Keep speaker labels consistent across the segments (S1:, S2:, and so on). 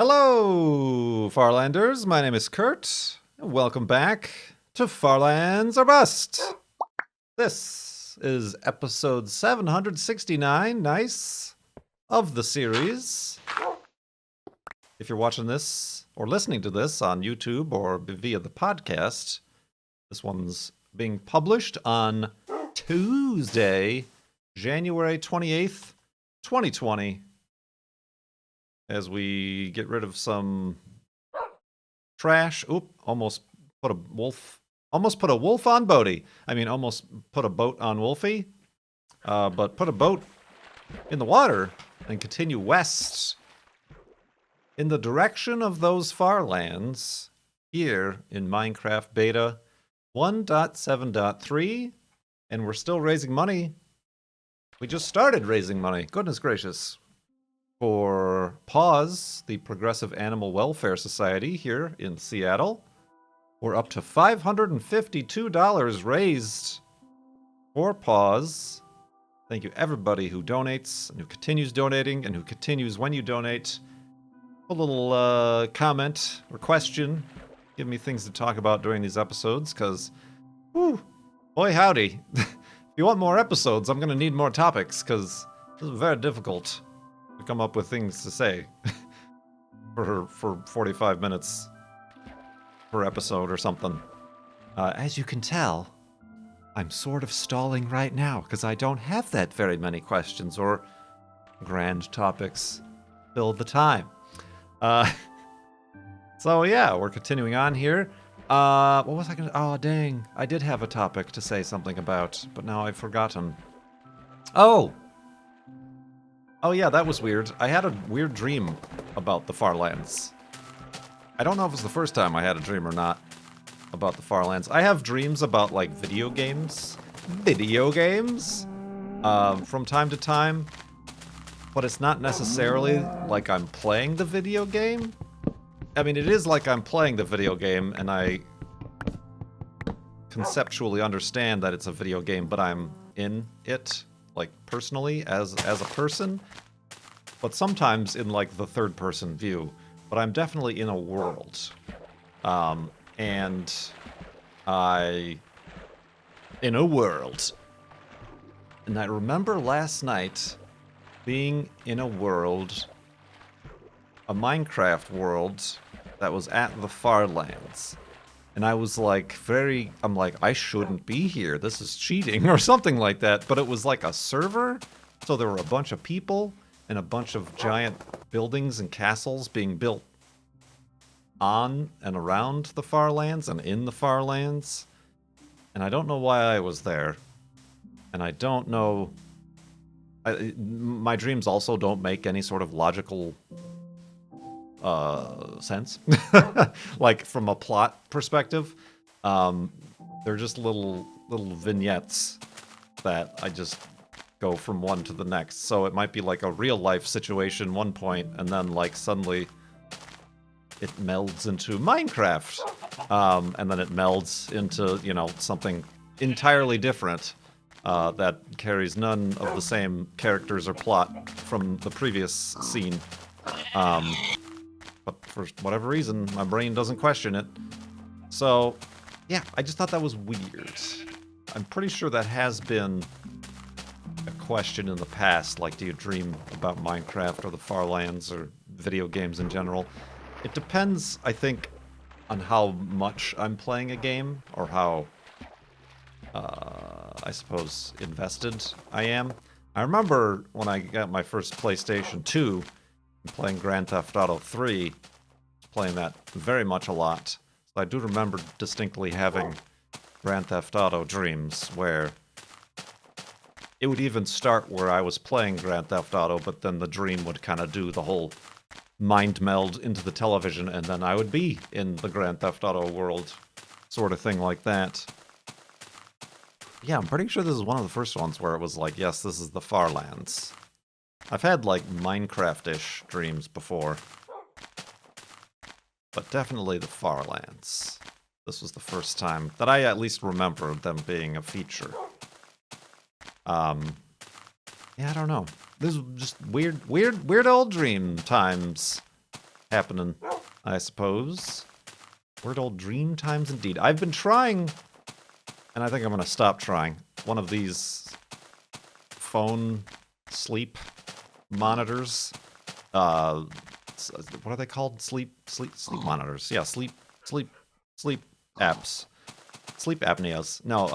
S1: Hello, Farlanders. My name is Kurt, and welcome back to Farlands or Bust. This is episode 769, nice, of the series. If you're watching this or listening to this on YouTube or via the podcast, this one's being published on Tuesday, January 28th, 2020. As we get rid of some trash. Oop, almost put a wolf on Bodie. I mean, almost put a boat on Wolfie. But put a boat in the water and continue west in the direction of those far lands here in Minecraft Beta 1.7.3. And we're still raising money. We just started raising money. Goodness gracious. For PAWS, the Progressive Animal Welfare Society here in Seattle. We're up to $552 raised for PAWS. Thank you everybody who donates and who continues donating and who continues when you donate. A little comment or question. Give me things to talk about during these episodes, because, boy howdy. If you want more episodes, I'm going to need more topics, because this is very difficult to come up with things to say for 45 minutes per episode or something. As you can tell, I'm sort of stalling right now because I don't have that very many questions or grand topics fill the time. So yeah, we're continuing on here. What was I gonna... Oh, dang. I did have a topic to say something about, but now I've forgotten. Oh, yeah, that was weird. I had a weird dream about the Farlands. I don't know if it's the first time I had a dream or not about the Farlands. I have dreams about, like, video games. From time to time. But it's not necessarily like I'm playing the video game. I mean, it is like I'm playing the video game, and I conceptually understand that it's a video game, but I'm in it. Like, personally, as a person, but sometimes in, like, the third-person view. But I'm definitely in a world. And in a world. And I remember last night being in a world, a Minecraft world, that was at the Farlands. And I was like, I'm like, I shouldn't be here. This is cheating or something like that. But it was like a server. So there were a bunch of people and a bunch of giant buildings and castles being built on and around the Farlands and in the Farlands. And I don't know why I was there. And I don't know... my dreams also don't make any sort of logical sense. Like, from a plot perspective. They're just little vignettes that I just go from one to the next. So it might be like a real life situation one point, and then like suddenly it melds into Minecraft. And then it melds into, you know, something entirely different that carries none of the same characters or plot from the previous scene. But for whatever reason, my brain doesn't question it. So, yeah, I just thought that was weird. I'm pretty sure that has been a question in the past, like, do you dream about Minecraft or the Farlands or video games in general? It depends, I think, on how much I'm playing a game, or how, I suppose, invested I am. I remember when I got my first PlayStation 2, playing Grand Theft Auto 3, playing that very much a lot. So I do remember distinctly having Grand Theft Auto dreams where it would even start where I was playing Grand Theft Auto, but then the dream would kind of do the whole mind meld into the television, and then I would be in the Grand Theft Auto world, sort of thing like that. Yeah, I'm pretty sure this is one of the first ones where it was like, yes, this is the Farlands. I've had, like, Minecraft-ish dreams before. But definitely the Farlands. This was the first time that I at least remember them being a feature. Yeah, I don't know. This is just weird old dream times. happening, I suppose. Word old dream times indeed. I've been trying, and I think I'm going to stop trying, one of these phone sleep monitors. What are they called? Sleep monitors. Yeah, sleep apps. Sleep apneas. No,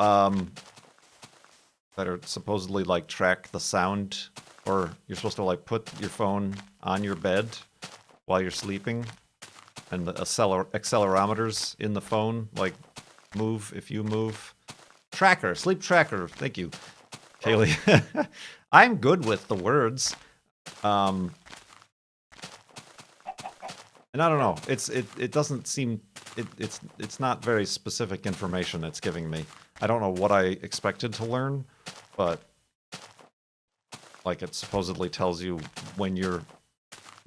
S1: that are supposedly like track the sound, or you're supposed to like put your phone on your bed while you're sleeping, and the accelerometers in the phone like move if you move. Tracker, sleep tracker. Thank you, Kaylee. I'm good with the words. And I don't know. It doesn't seem it's not very specific information it's giving me. I don't know what I expected to learn, but like it supposedly tells you when you're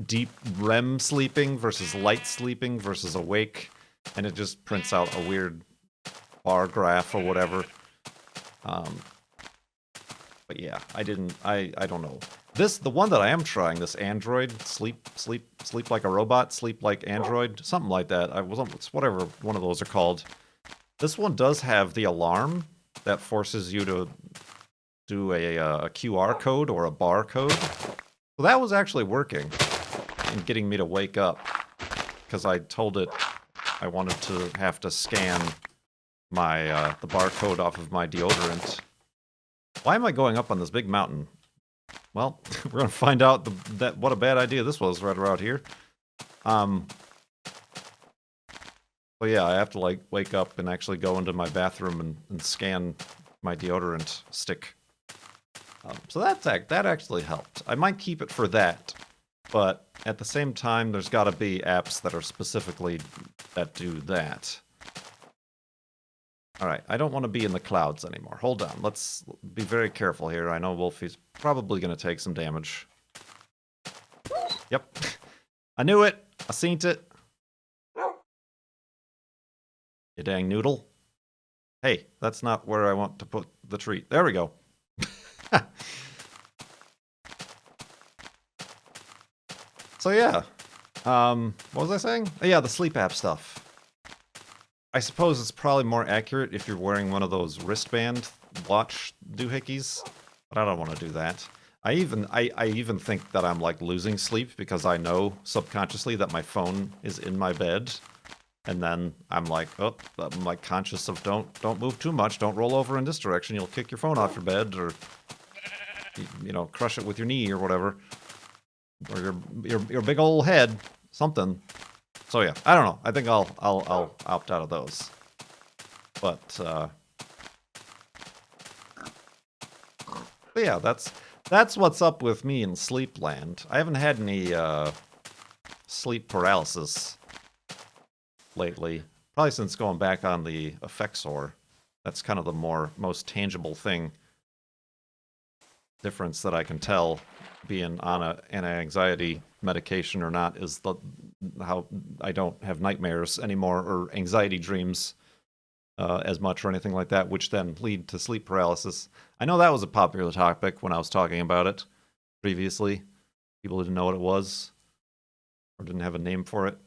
S1: deep REM sleeping versus light sleeping versus awake, and it just prints out a weird bar graph or whatever. But yeah, I don't know. The one that I am trying, this Android sleep like a robot, sleep like Android, something like that. It's whatever one of those are called. This one does have the alarm that forces you to do a QR code or a bar code. So that was actually working and getting me to wake up, because I told it I wanted to have to scan my the barcode off of my deodorant. Why am I going up on this big mountain? Well, we're gonna find out what a bad idea this was right around here. But yeah, I have to like wake up and actually go into my bathroom and scan my deodorant stick. So that actually helped. I might keep it for that, but at the same time, there's got to be apps that are specifically that do that. All right, I don't want to be in the clouds anymore. Hold on, let's be very careful here. I know Wolfie's probably going to take some damage. Yep, I knew it. I seen it. You dang noodle. Hey, that's not where I want to put the treat. There we go. So yeah, what was I saying? Oh, yeah, the sleep app stuff. I suppose it's probably more accurate if you're wearing one of those wristband watch doohickeys, but I don't want to do that. I even think that I'm like losing sleep because I know subconsciously that my phone is in my bed, and then I'm like, oh, I'm like conscious of don't move too much, don't roll over in this direction, you'll kick your phone off your bed, or you know, crush it with your knee or whatever, or your big old head, something. So yeah, I don't know. I think I'll opt out of those. But yeah, that's what's up with me in Sleepland. I haven't had any sleep paralysis lately. Probably since going back on the Effexor. That's kind of the most tangible difference that I can tell, being on an anti-anxiety medication or not, is how I don't have nightmares anymore or anxiety dreams as much or anything like that, which then lead to sleep paralysis. I know that was a popular topic when I was talking about it previously. People didn't know what it was or didn't have a name for it.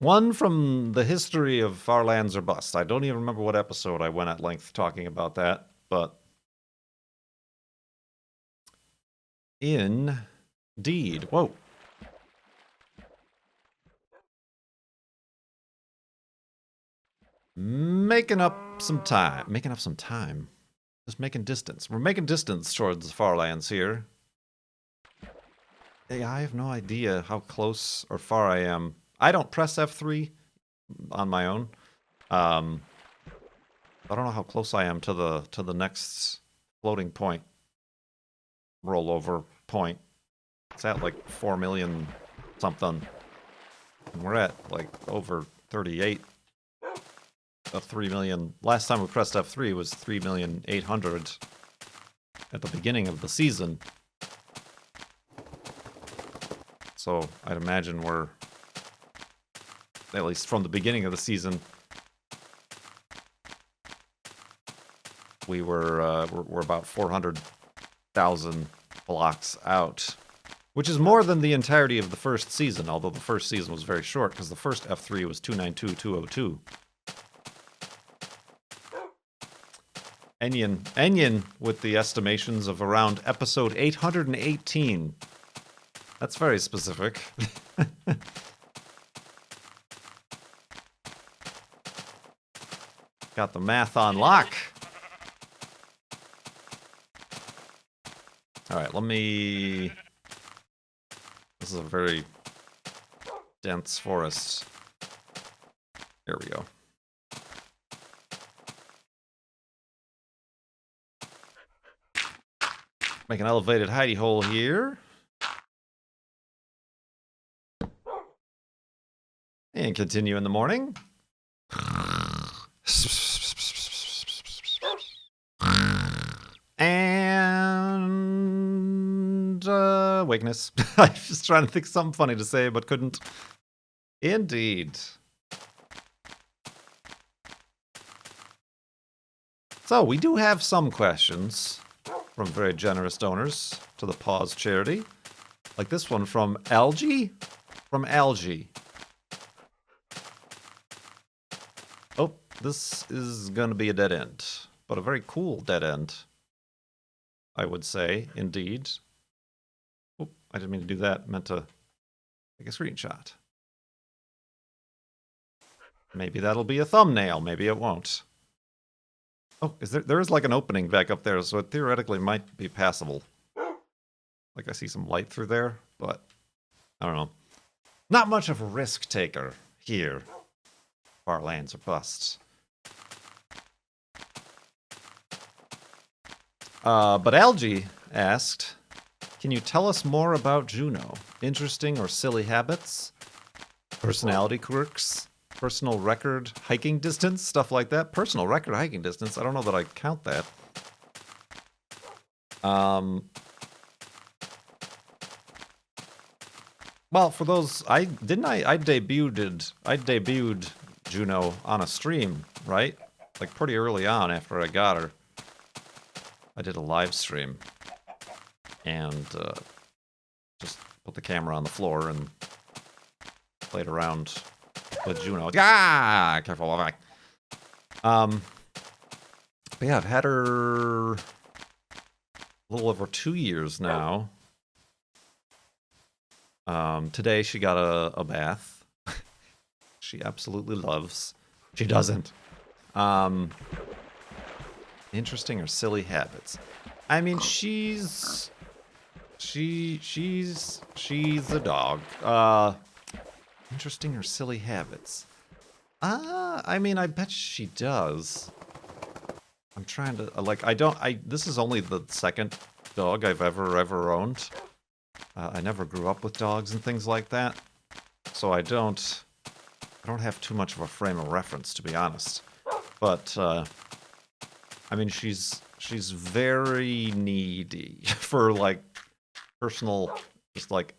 S1: One from the history of Far Lands or Bust. I don't even remember what episode I went at length talking about that, but indeed. Whoa. Making up some time. Just making distance. We're making distance towards the Far Lands here. Hey, I have no idea how close or far I am. I don't press F3 on my own. I don't know how close I am to the next floating point. Rollover point. It's at like 4 million something. And we're at like over 38 of 3 million. Last time we pressed F3 was 3,800,000 at the beginning of the season. So I'd imagine we're, at least from the beginning of the season, we're about 400,000 blocks out. Which is more than the entirety of the first season, although the first season was very short, because the first F3 was 292,202. Enyin with the estimations of around episode 818. That's very specific. Got the math on lock. Alright, let me... This is a very dense forest. There we go. Make an elevated hidey hole here. And continue in the morning. And wakeness. I was just trying to think of something funny to say, but couldn't. Indeed. So we do have some questions from very generous donors to the Paws charity. Like this one from Algie? From Algie. Oh, this is gonna be a dead end. But a very cool dead end. I would say, indeed. Oh, I didn't mean to do that. Meant to take a screenshot. Maybe that'll be a thumbnail. Maybe it won't. Oh, there is like an opening back up there, so it theoretically might be passable. Like I see some light through there, but I don't know. Not much of a risk taker here. Far lands or busts. But Algie asked, can you tell us more about Juno? Interesting or silly habits? Personality quirks? Personal record hiking distance? Stuff like that? Personal record hiking distance? I don't know that I count that. Well, for those, I debuted Juno on a stream, right? Like pretty early on after I got her. I did a live stream and just put the camera on the floor and played around with Juno. Ah, careful, back. But yeah, I've had her a little over 2 years now. Today she got a bath. She absolutely loves. She doesn't. Interesting or silly habits? I mean, she's a dog. Interesting or silly habits? I mean, I bet she does. I'm trying to this is only the second dog I've ever owned. I never grew up with dogs and things like that, so I don't have too much of a frame of reference, to be honest. But I mean, she's very needy for like personal, just like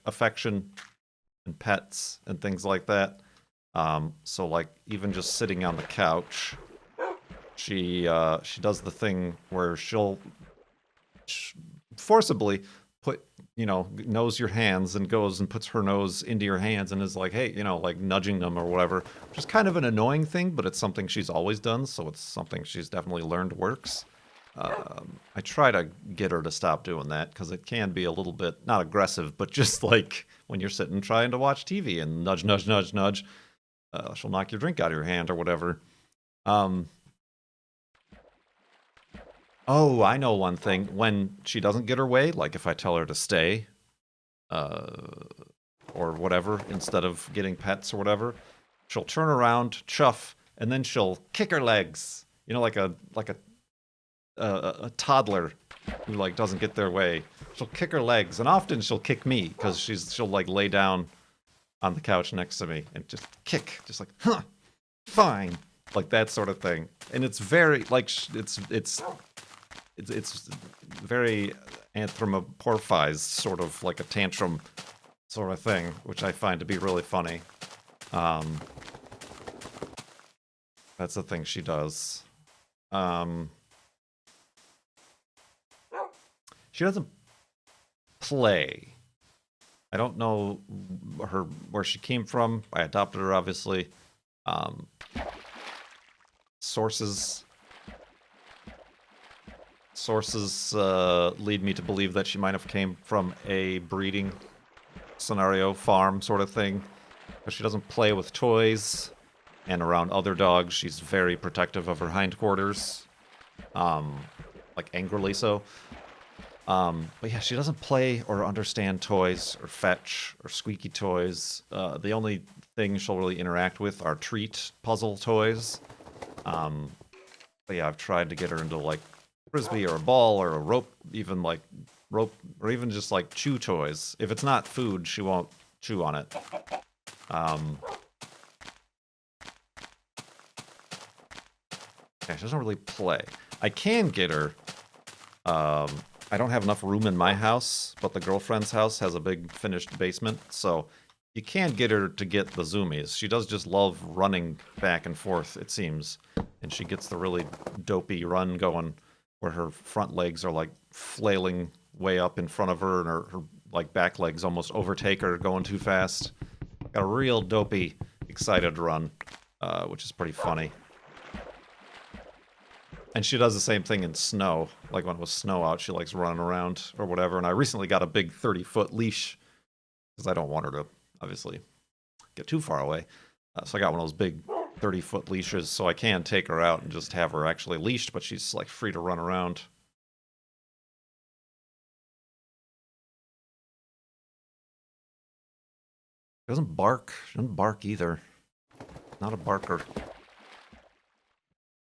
S1: affection and pets and things like that. So like even just sitting on the couch, she does the thing where she'll forcibly put, knows your hands and goes and puts her nose into your hands and is like, hey, like nudging them or whatever, which is kind of an annoying thing, but it's something she's always done, so it's something she's definitely learned works. I try to get her to stop doing that because it can be a little bit, not aggressive, but just like when you're sitting trying to watch TV and nudge, nudge, nudge, nudge, she'll knock your drink out of your hand or whatever. Oh, I know one thing. When she doesn't get her way, like if I tell her to stay, or whatever, instead of getting pets or whatever, she'll turn around, chuff, and then she'll kick her legs. Like a toddler who like doesn't get their way. She'll kick her legs, and often she'll kick me because she'll like lay down on the couch next to me and just kick, just like, huh, fine, like that sort of thing. And it's very like it's very anthropomorphized, sort of like a tantrum sort of thing, which I find to be really funny. That's the thing she does. She doesn't play. I don't know where she came from. I adopted her, obviously. Sources lead me to believe that she might have came from a breeding scenario, farm sort of thing. But she doesn't play with toys, and around other dogs, she's very protective of her hindquarters, like angrily so. But yeah, she doesn't play or understand toys or fetch or squeaky toys. The only thing she'll really interact with are treat puzzle toys. But yeah, I've tried to get her into like frisbee or a ball or a rope, even like rope, or even just like chew toys. If it's not food, she won't chew on it. Yeah, she doesn't really play. I can get her. I don't have enough room in my house, but the girlfriend's house has a big finished basement, so you can get her to get the zoomies. She does just love running back and forth, it seems. And she gets the really dopey run going where her front legs are like flailing way up in front of her and her like back legs almost overtake her going too fast. Got a real dopey, excited run, which is pretty funny. And she does the same thing in snow. Like when it was snow out, she likes running around or whatever. And I recently got a big 30-foot leash because I don't want her to, obviously, get too far away. So I got one of those big 30-foot leashes so I can take her out and just have her actually leashed, but she's like free to run around. She doesn't bark. She doesn't bark either. Not a barker.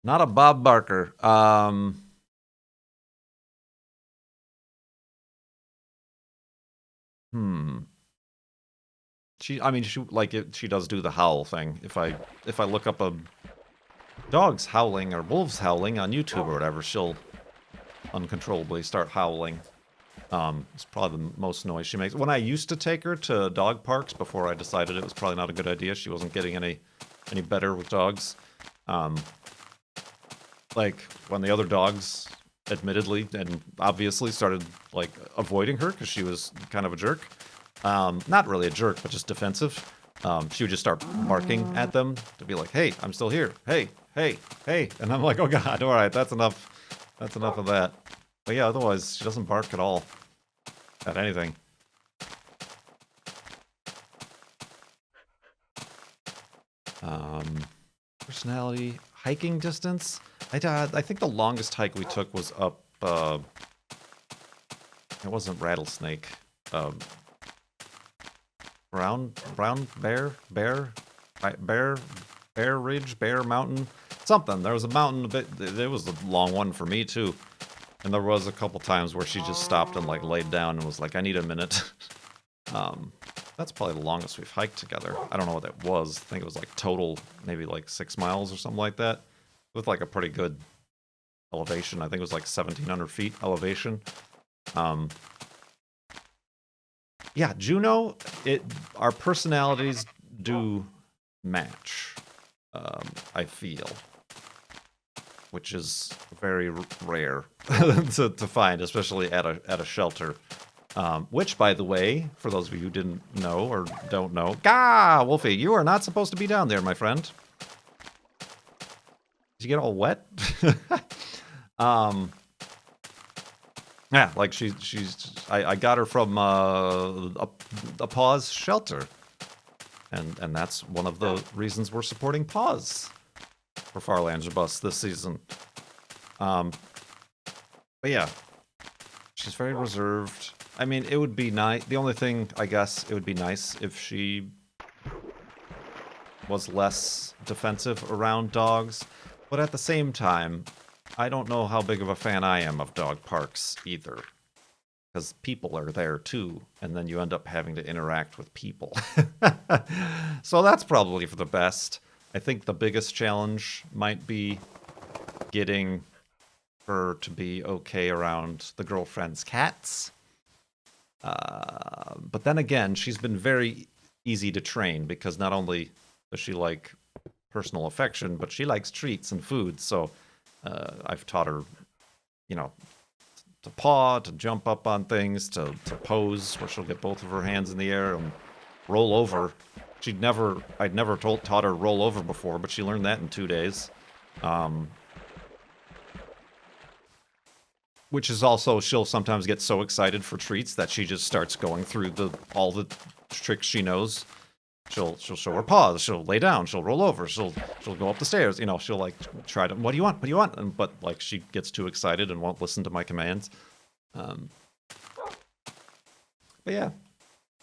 S1: Not a Bob Barker. She does do the howl thing. If I look up a dog's howling or wolves howling on YouTube or whatever, she'll uncontrollably start howling. It's probably the most noise she makes. When I used to take her to dog parks before I decided it was probably not a good idea, she wasn't getting any better with dogs. Like when the other dogs admittedly and obviously started like avoiding her because she was kind of a jerk. Not really a jerk, but just defensive. She would just start barking at them to be like, "Hey, I'm still here. Hey, hey, hey!" And I'm like, "Oh God, all right, that's enough. That's enough of that." But yeah, otherwise she doesn't bark at all at anything. Personality, hiking distance. I think the longest hike we took was up. It wasn't Rattlesnake. Brown Bear Ridge, Bear Mountain, something. There was a mountain a bit. It was a long one for me too, and there was a couple times where she just stopped and like laid down and was like, "I need a minute." That's probably the longest we've hiked together. I don't know what that was. I think it was like total maybe like 6 miles or something like that, with like a pretty good elevation. I think it was like 1,700 feet elevation. Yeah, Juno, our personalities do match, I feel, which is very rare to find, especially at a shelter. Which, by the way, for those of you who didn't know or don't know, Gah, Wolfie, you are not supposed to be down there, my friend. Did you get all wet? Yeah, like I got her from a Paws shelter, and that's one of the reasons we're supporting Paws for Farlanger Bus this season. But yeah, she's very reserved. I mean, it would be nice. The only thing, I guess, it would be nice if she was less defensive around dogs, but at the same time, I don't know how big of a fan I am of dog parks either. Because people are there too, and then you end up having to interact with people. So that's probably for the best. I think the biggest challenge might be getting her to be okay around the girlfriend's cats. But then again, she's been very easy to train because not only does she like personal affection, but she likes treats and food. So I've taught her, to to paw, to jump up on things, to pose, where she'll get both of her hands in the air and roll over. I'd never taught her roll over before, but she learned that in 2 days. Which is also, she'll sometimes get so excited for treats that she just starts going through all the tricks she knows. She'll show her paws, she'll lay down, she'll roll over, she'll go up the stairs, you know, she'll like try to, what do you want? What do you want? But like she gets too excited and won't listen to my commands. But yeah,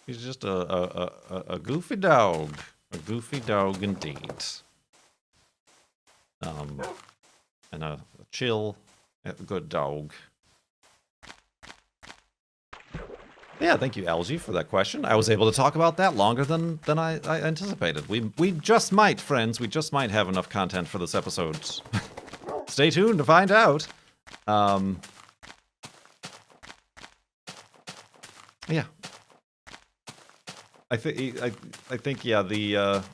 S1: he's just a goofy dog. A goofy dog indeed. And a chill, good dog. Yeah, thank you, Algie, for that question. I was able to talk about that longer than I anticipated. We just might, friends, we just might have enough content for this episode. Stay tuned to find out. Yeah. I think yeah, the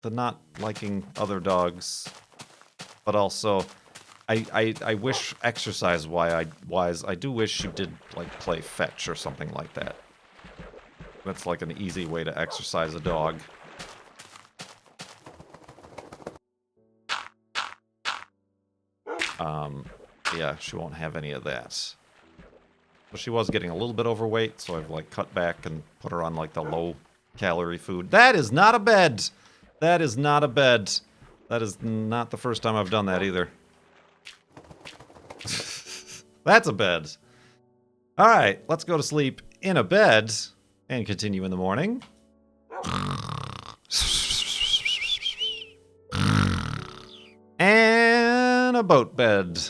S1: not liking other dogs, but also I wish exercise-wise, I do wish she did, like, play fetch or something like that. That's, like, an easy way to exercise a dog. Yeah, she won't have any of that. But she was getting a little bit overweight, so I've, like, cut back and put her on, like, the low-calorie food. That is not a bed! That is not a bed. That is not the first time I've done that, either. That's a bed. Alright, let's go to sleep in a bed and continue in the morning. And a boat bed.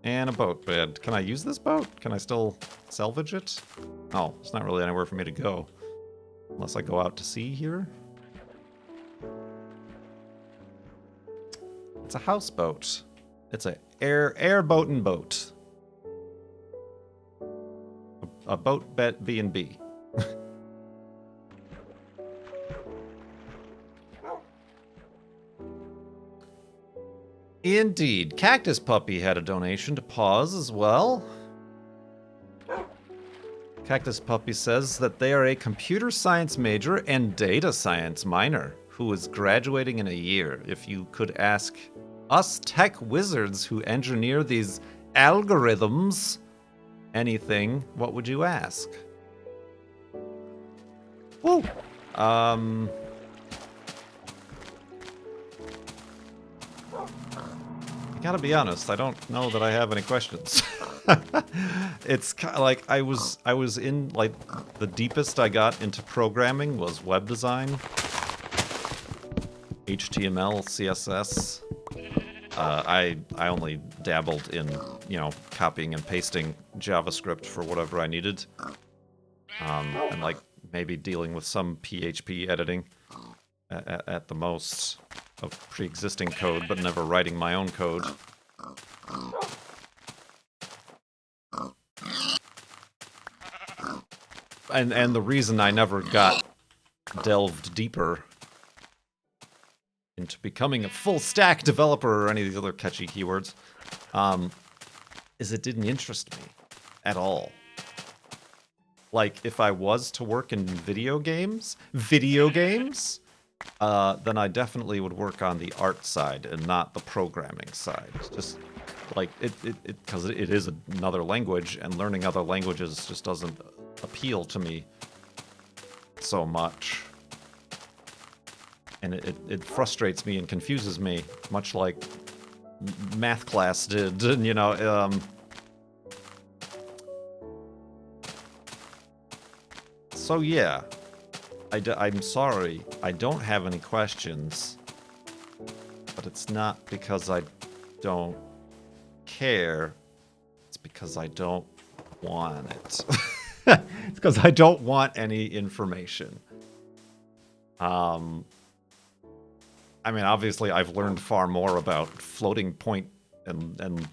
S1: And a boat bed. Can I use this boat? Can I still salvage it? Oh, there's not really anywhere for me to go. Unless I go out to sea here. It's a houseboat. It's a airboat and boat. A boat bet B&B. Indeed. Cactus Puppy had a donation to Paws as well. Cactus Puppy says that they are a computer science major and data science minor who is graduating in a year. If you could ask us tech wizards who engineer these algorithms anything, what would you ask? Woo! I gotta be honest, I don't know that I have any questions. It's kind of like I was in, like, the deepest I got into programming was web design. HTML, CSS. I only dabbled in, you know, copying and pasting JavaScript for whatever I needed. And, like, maybe dealing with some PHP editing at the most of pre-existing code, but never writing my own code. And the reason I never got delved deeper into becoming a full-stack developer or any of these other catchy keywords, is it didn't interest me at all. Like, if I was to work in video games, then I definitely would work on the art side and not the programming side. Just, like, because it is another language, and learning other languages just doesn't appeal to me so much. And it frustrates me and confuses me, much like math class did, you know. So yeah, I'm sorry, I don't have any questions, but it's not because I don't care, it's because I don't want it. It's because I don't want any information. I mean, obviously, I've learned far more about floating point and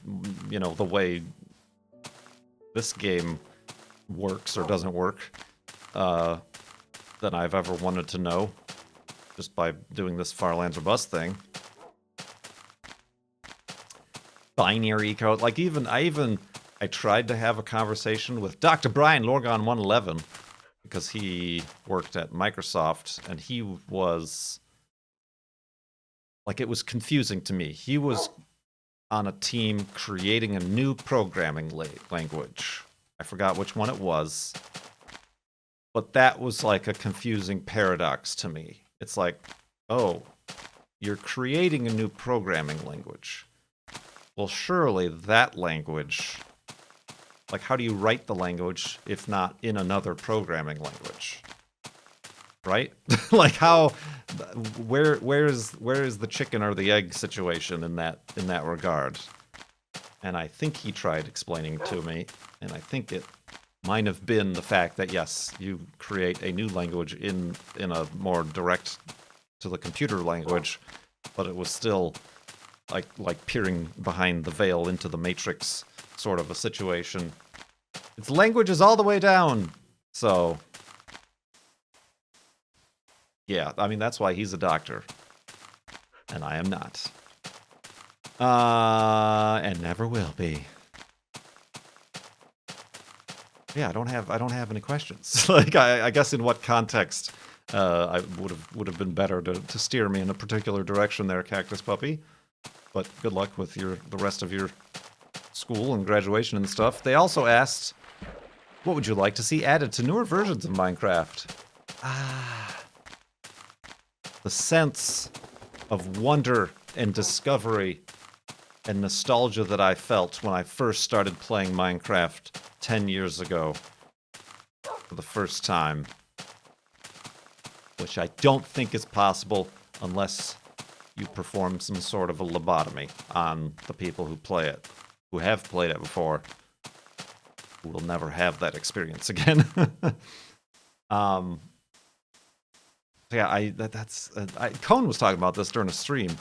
S1: you know, the way this game works or doesn't work than I've ever wanted to know, just by doing this Farlands or Bust thing. Binary code, like I I tried to have a conversation with Dr. Brian Lorgon 111 because he worked at Microsoft, and he was like, it was confusing to me. He was on a team creating a new programming language. I forgot which one it was, but that was like a confusing paradox to me. It's like, oh, you're creating a new programming language. Well, surely that language, like, how do you write the language if not in another programming language? Right? Like, how, where is the chicken or the egg situation in that regard? And I think he tried explaining it to me, and I think it might have been the fact that, yes, you create a new language in a more direct to the computer language, but it was still like peering behind the veil into the matrix sort of a situation. Its language is all the way down. So yeah, I mean, that's why he's a doctor. And I am not. And never will be. Yeah, I don't have any questions. Like, I guess in what context I would have been better to steer me in a particular direction there, Cactus Puppy. But good luck with the rest of your school and graduation and stuff. They also asked, what would you like to see added to newer versions of Minecraft? The sense of wonder and discovery and nostalgia that I felt when I first started playing Minecraft 10 years ago for the first time, which I don't think is possible unless you perform some sort of a lobotomy on the people who play it, who have played it before, who will never have that experience again. Yeah, Cone was talking about this during a stream,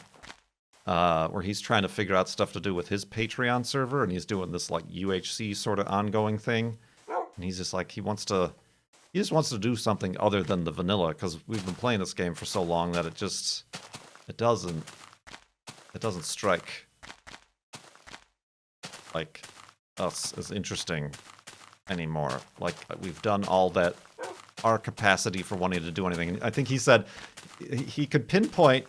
S1: where he's trying to figure out stuff to do with his Patreon server, and he's doing this like UHC sort of ongoing thing, and he's just like, he just wants to do something other than the vanilla, because we've been playing this game for so long that it doesn't strike like us as interesting anymore. Like, we've done all that our capacity for wanting to do anything. I think he said he could pinpoint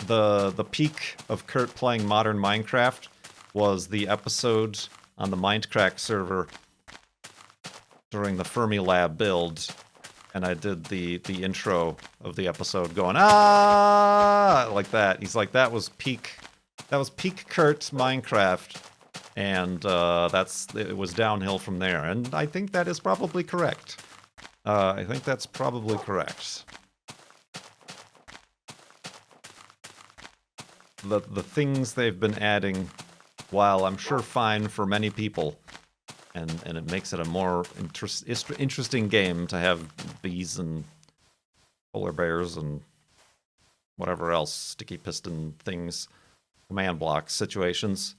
S1: the peak of Kurt playing modern Minecraft was the episode on the Mindcrack server during the Fermilab build, and I did the intro of the episode going like that. He's like, that was peak Kurt Minecraft, and it was downhill from there. And I think that is probably correct. I think that's probably correct. The things they've been adding, while I'm sure fine for many people, and it makes it a more interesting game to have bees and polar bears and whatever else, sticky piston things, command block situations.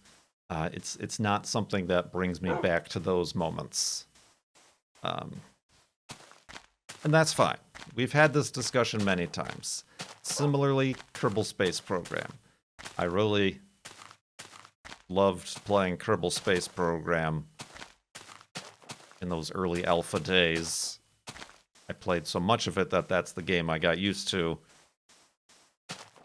S1: It's not something that brings me back to those moments. And that's fine. We've had this discussion many times. Similarly, Kerbal Space Program. I really loved playing Kerbal Space Program in those early alpha days. I played so much of it that that's the game I got used to.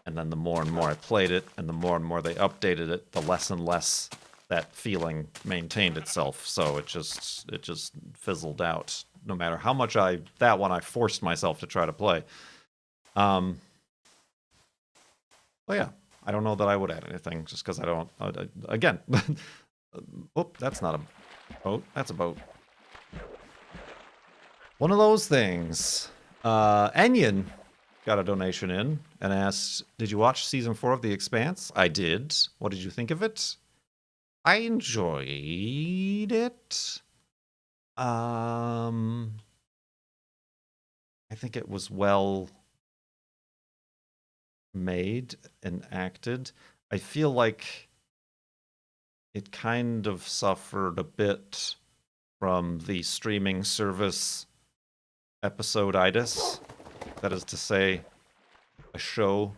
S1: And then the more and more I played it, and the more they updated it, the less and less that feeling maintained itself. So it just fizzled out. No matter how much I forced myself to try to play. Well, yeah, I don't know that I would add anything, just because I don't. Again, oh, that's not a boat. That's a boat. One of those things. Enyon got a donation in and asked, "Did you watch season 4 of The Expanse?" I did. What did you think of it? I enjoyed it. I think it was well made and acted. I feel like it kind of suffered a bit from the streaming service episode-itis. That is to say, a show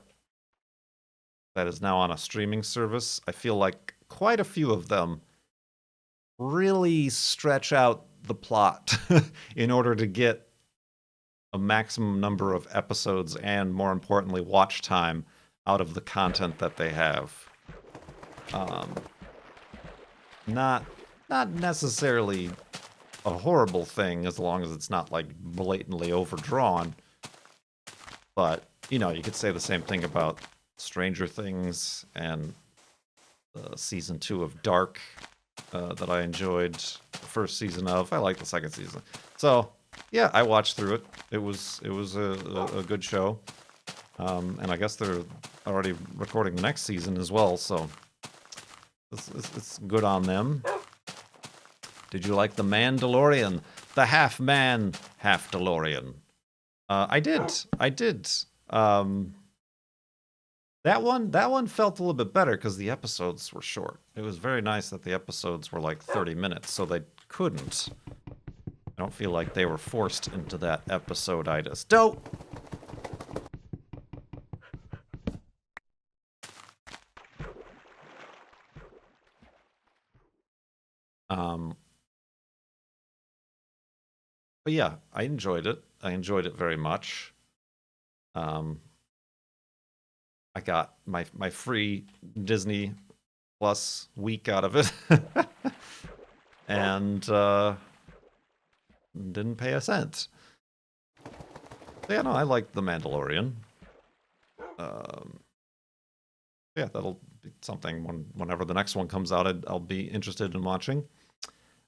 S1: that is now on a streaming service. I feel like quite a few of them really stretch out the plot in order to get a maximum number of episodes and, more importantly, watch time out of the content that they have. Not necessarily a horrible thing as long as it's not like blatantly overdrawn. But, you know, you could say the same thing about Stranger Things and season 2 of Dark that I enjoyed the first season of. I like the second season. So, yeah, I watched through it. It was a good show. And I guess they're already recording the next season as well, so it's good on them. Did you like The Mandalorian? The half-man, half-DeLorean. I did. That one felt a little bit better because the episodes were short. It was very nice that the episodes were like 30 minutes, so they couldn't. I don't feel like they were forced into that episode-itis. Dope! But yeah, I enjoyed it. I enjoyed it very much. I got my free Disney Plus week out of it. And didn't pay a cent. Yeah, no, I like The Mandalorian. Yeah, that'll be something whenever the next one comes out, I'll be interested in watching.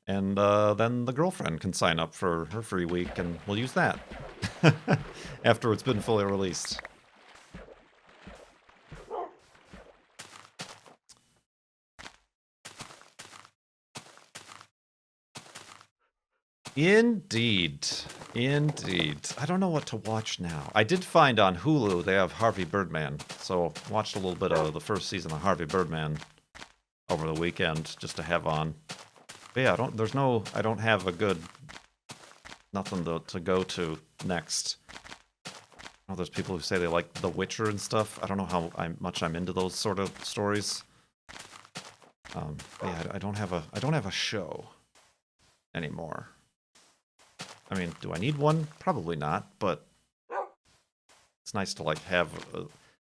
S1: And then the girlfriend can sign up for her free week, and we'll use that after it's been fully released. Indeed. I don't know what to watch now. I did find on Hulu they have Harvey Birdman, so watched a little bit of the first season of Harvey Birdman over the weekend just to have on. But yeah, I don't have a good nothing to go to next. I know there's people who say they like The Witcher and stuff. I don't know how much I'm into those sort of stories. Yeah, I don't have a show anymore. I mean, do I need one? Probably not, but it's nice to like have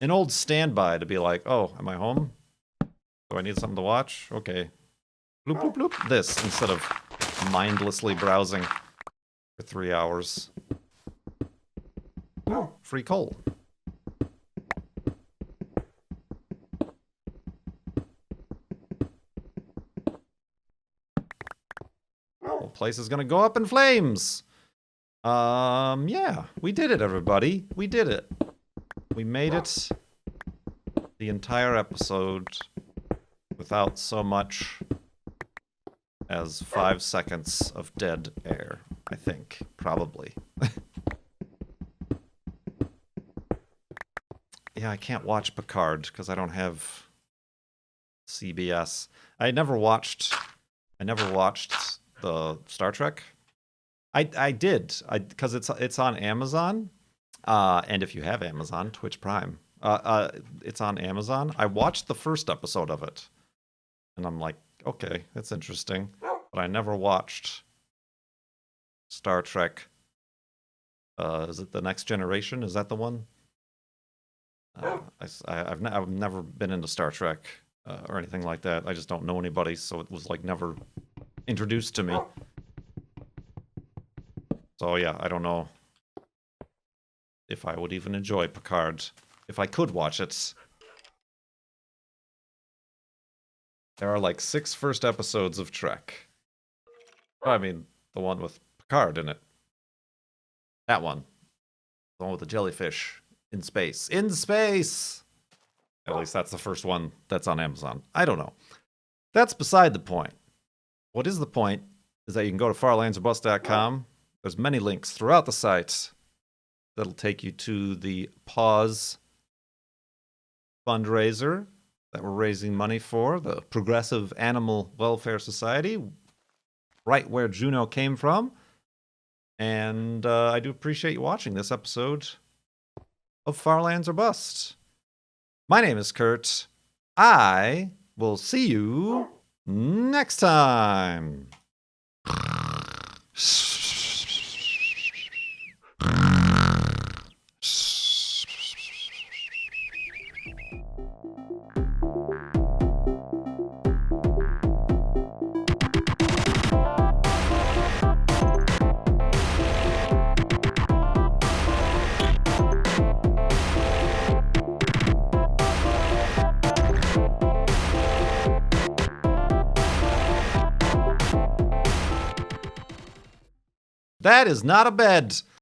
S1: an old standby to be like, oh, am I home? Do I need something to watch? Okay. Bloop, bloop, bloop. This, instead of mindlessly browsing for 3 hours. Ooh, free coal. Whole place is gonna go up in flames. Yeah, we did it, everybody. We did it. We made it the entire episode without so much as 5 seconds of dead air, I think. Probably. Yeah, I can't watch Picard because I don't have CBS. I never watched the Star Trek. I did. Because it's on Amazon. And if you have Amazon, Twitch Prime. It's on Amazon. I watched the first episode of it. And I'm like, okay, that's interesting. But I never watched Star Trek. Is it The Next Generation? Is that the one? I've never been into Star Trek or anything like that. I just don't know anybody, so it was like never introduced to me. So yeah, I don't know if I would even enjoy Picard if I could watch it. There are like 6 first episodes of Trek. I mean, the one with Picard in it. That one. The one with the jellyfish in space. In space! At least that's the first one that's on Amazon. I don't know. That's beside the point. What is the point is that you can go to farlandsorbust.com. There's many links throughout the site that'll take you to the Pause fundraiser that we're raising money for, the Progressive Animal Welfare Society, right where Juno came from. And I do appreciate you watching this episode of Far Lands or Bust. My name is Kurt. I will see you next time. That is not a bed.